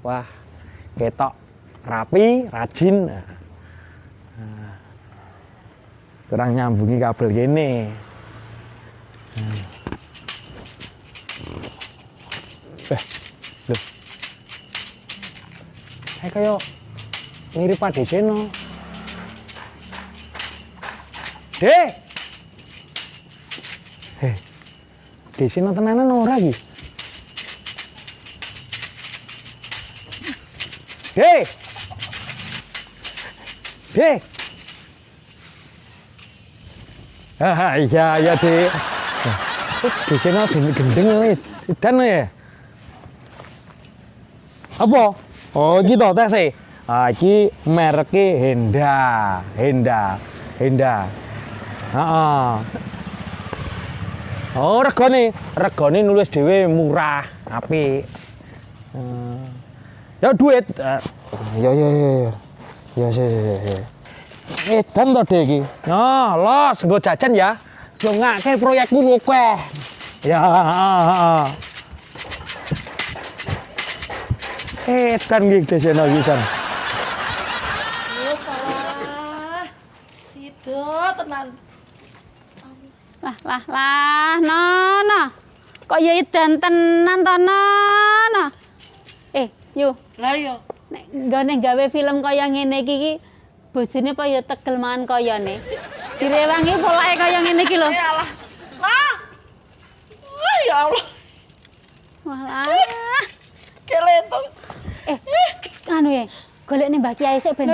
Wah, ketok rapi, rajin. Kurang nyambungi kabel gini. Loh. Kayak mirip Pak Deseno. Dek. Deseno tenanan ora iki? Dek. Dek. Iya, Dek. Deseno gendeng dan ya. Apa? Oh, iki to tese. Iki mereke Henda. Heeh. Oh, regane nulis dhewe murah, apik. Ya duit. Ya. Ya. Edan to Dek iki. Nah, los nggo jajan ya. Yo ngake proyekmu akeh. Ya, heeh. Kan iki deseno pisan. Yo salah. Sido tenan. Lah, Nono. Kok ya edan tenan to, Nono? Yo. Lah yo. Nek nggone gawe film kaya ngene iki bojone apa ya tegel mangan kayane. Direwangi polake kaya ngene iki lho. Ya Allah. Lah. Oh, ya Allah. Walah. Kelentong. Anu ya, golekne Mbak Kiai sik ben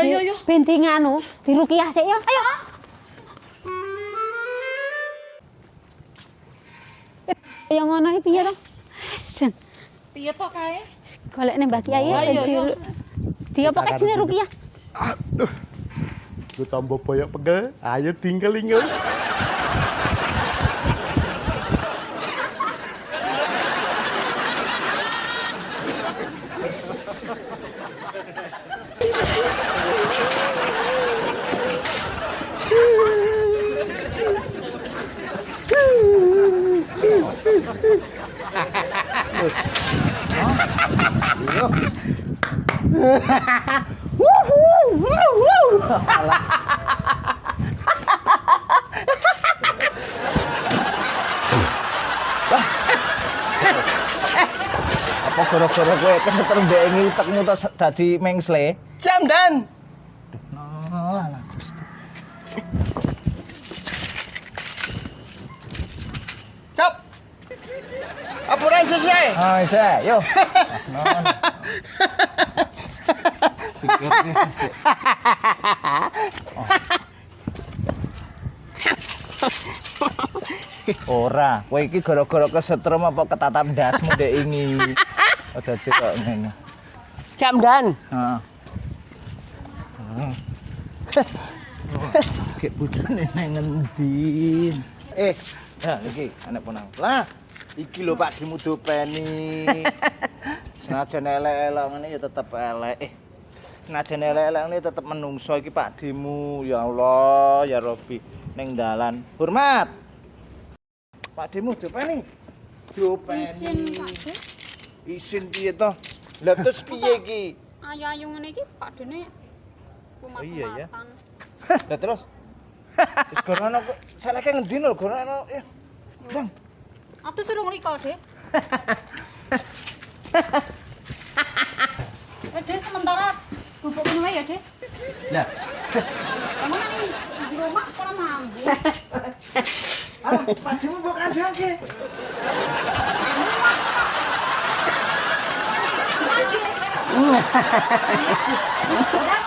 ben di nganu, diruqyah sik ya. Ayo. Ya ngono iki piye to? Jen. Piye to kae? Golekne Mbak Kiai Oh, iya, iya. Dia apa kene ruqyah? Aduh. Ku tambah boyok pegel. Ayo tinggal ingat. Apa gara-gara kowe kesetrum mbek ngitekmu to dadi mengsle? Jamdan. Oh, alah Gusti. Cop. Apuran selesai. Oh, isa, yo. Ora, kowe iki gara-gara kesetrum apa ketatap ndasmu ndek ingi. Aja kok ngene. Jamdan. Heeh. Kayak bojone nang ngendi. Ya iki anak ponang. Lah, iki lho Pak dimudopeni. Senajan elek-elek ngene ya tetep elek. Senajan elek-elek ngene tetep menungso iki Pak Dimu. Ya Allah, ya Robbi ning dalan. Hormat. Pak Dimu dopeni. Dopeni. Isin piye to? Lah terus piye iki? Ayu-ayu ngene iki padene Oh iya ya. Lah terus? Wis gorono kok saleke ngendi lho gorono ya. Bang. Aku suruh ngriko, Dik. Dek sementara bubuk ini wae ya, Dek. Lah. Kamu nang di rumah ora mampu. Ah, Pak Dimu mbok kandhake. Ya